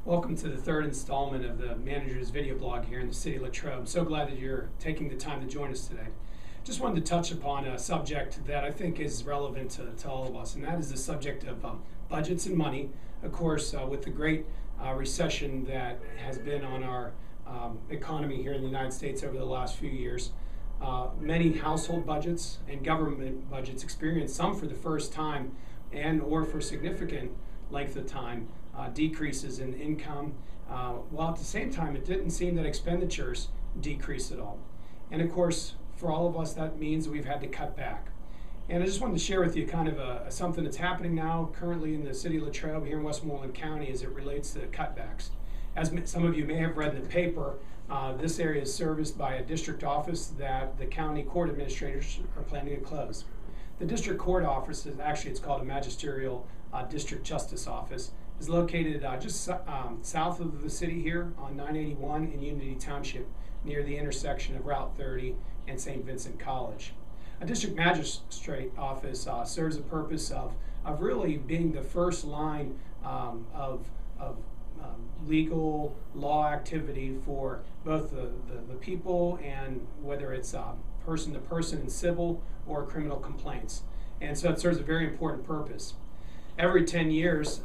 Welcome to the third installment of the Manager's Video Blog here in the city of Latrobe. I'm so glad that you're taking the time to join us today. Just wanted to touch upon a subject that I think is relevant to all of us, and that is the subject of budgets and money. Of course, with the great recession that has been on our economy here in the United States over the last few years, many household budgets and government budgets experience, some for the first time and or for significant length of time, decreases in income, while at the same time it didn't seem that expenditures decreased at all. And of course, for all of us, that means we've had to cut back. And I just wanted to share with you kind of something that's happening now currently in the city of Latrobe here in Westmoreland County as it relates to cutbacks. As some of you may have read in the paper, this area is serviced by a district office that the county court administrators are planning to close. The district court office is actually, it's called a magisterial district justice office, is located just south of the city here on 981 in Unity Township near the intersection of Route 30 and St. Vincent College. A district magistrate office serves the purpose of really being the first line of legal law activity for both the people, and whether it's person to person in civil or criminal complaints. And so it serves a very important purpose. Every 10 years,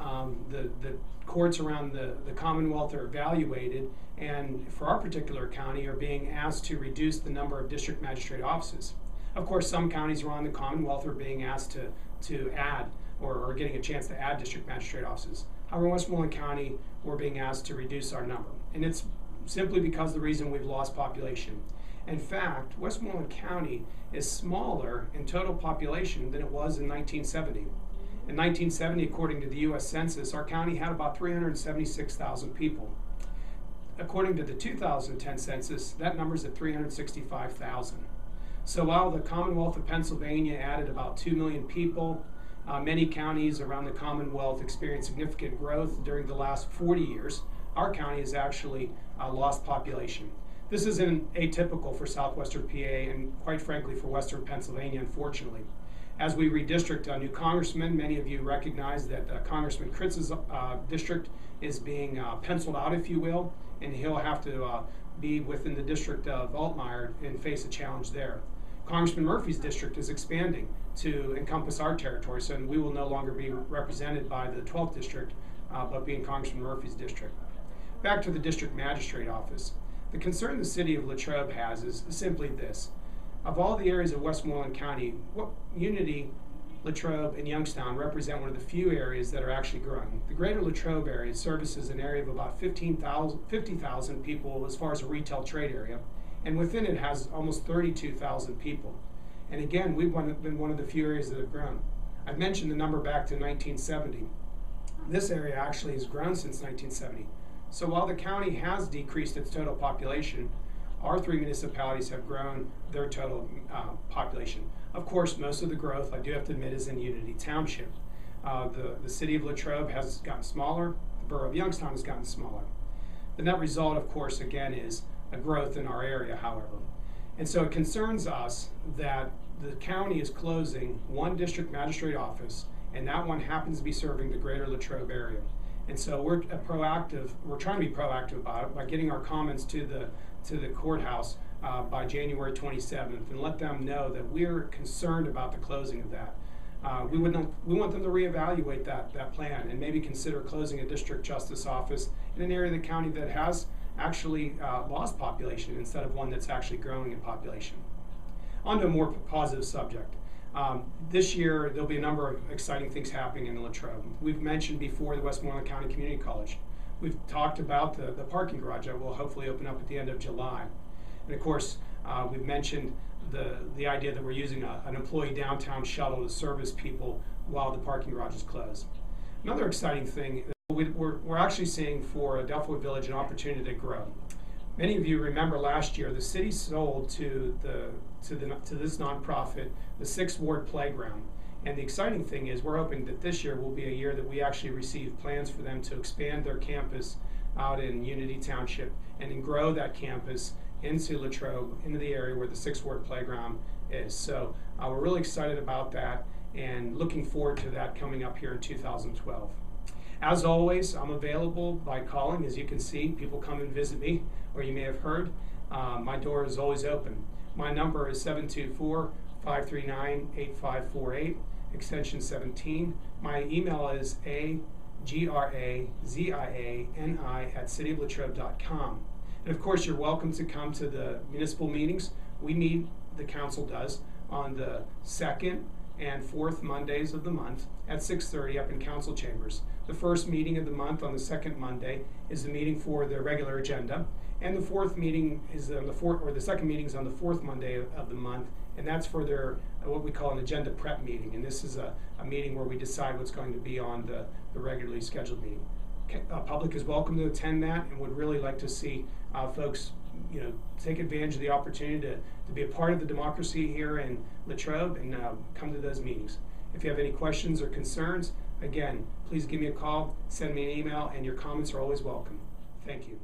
the courts around the Commonwealth are evaluated, and for our particular county are being asked to reduce the number of district magistrate offices. Of course, some counties around the Commonwealth are being asked to add or getting a chance to add district magistrate offices. However, in Westmoreland County, we're being asked to reduce our number. And it's simply because of the reason we've lost population. In fact, Westmoreland County is smaller in total population than it was in 1970. In 1970, according to the U.S. Census, our county had about 376,000 people. According to the 2010 census, that number's at 365,000. So while the Commonwealth of Pennsylvania added about 2 million people, many counties around the Commonwealth experienced significant growth during the last 40 years. Our county has actually lost population. This isn't atypical for southwestern PA and, quite frankly, for western Pennsylvania, unfortunately. As we redistrict a new congressman, many of you recognize that Congressman Kritz's district is being penciled out, if you will, and he'll have to be within the district of Altmaier and face a challenge there. Congressman Murphy's district is expanding to encompass our territory, so we will no longer be represented by the 12th district, but be in Congressman Murphy's district. Back to the district magistrate office. The concern the city of Latrobe has is simply this. Of all the areas of Westmoreland County, Unity, Latrobe, and Youngstown represent one of the few areas that are actually growing. The greater Latrobe area services an area of about 50,000 people as far as a retail trade area, and within it has almost 32,000 people. And again, we've been one of the few areas that have grown. I've mentioned the number back to 1970. This area actually has grown since 1970. So while the county has decreased its total population, our three municipalities have grown their total population. Of course, most of the growth, I do have to admit, is in Unity Township. The city of Latrobe has gotten smaller. The borough of Youngstown has gotten smaller. The net result, of course, again, is a growth in our area, however. And so it concerns us that the county is closing one district magistrate office, and that one happens to be serving the greater Latrobe area. And so we're trying to be proactive about it by getting our comments to the courthouse by January 27th and let them know that we're concerned about the closing of that. We want them to reevaluate that plan and maybe consider closing a district justice office in an area of the county that has actually lost population instead of one that's actually growing in population. On to a more positive subject. This year, there'll be a number of exciting things happening in Latrobe. We've mentioned before the Westmoreland County Community College. We've talked about the parking garage that will hopefully open up at the end of July. And of course, we've mentioned the idea that we're using an employee downtown shuttle to service people while the parking garage is closed. Another exciting thing, we're actually seeing for Adelphoi Village an opportunity to grow. Many of you remember last year the city sold to this nonprofit the 6th Ward Playground. And the exciting thing is we're hoping that this year will be a year that we actually receive plans for them to expand their campus out in Unity Township and then grow that campus into Latrobe, into the area where the 6th Ward Playground is. So we're really excited about that and looking forward to that coming up here in 2012. As always, I'm available by calling. As you can see, people come and visit me, or you may have heard. My door is always open. My number is 724-539-8548, extension 17. My email is agraziani@cityoflatrobe.com. And of course, you're welcome to come to the municipal meetings. We meet, the council does, on the second and fourth Mondays of the month at 6:30 up in council chambers. The first meeting of the month on the second Monday is the meeting for the regular agenda, and the fourth meeting is on the second meeting is on the fourth Monday of the month, and that's for their what we call an agenda prep meeting. And this is a meeting where we decide what's going to be on the regularly scheduled meeting. Public is welcome to attend that, and would really like to see folks, take advantage of the opportunity to be a part of the democracy here in Latrobe and come to those meetings. If you have any questions or concerns, again, please give me a call, send me an email, and your comments are always welcome. Thank you.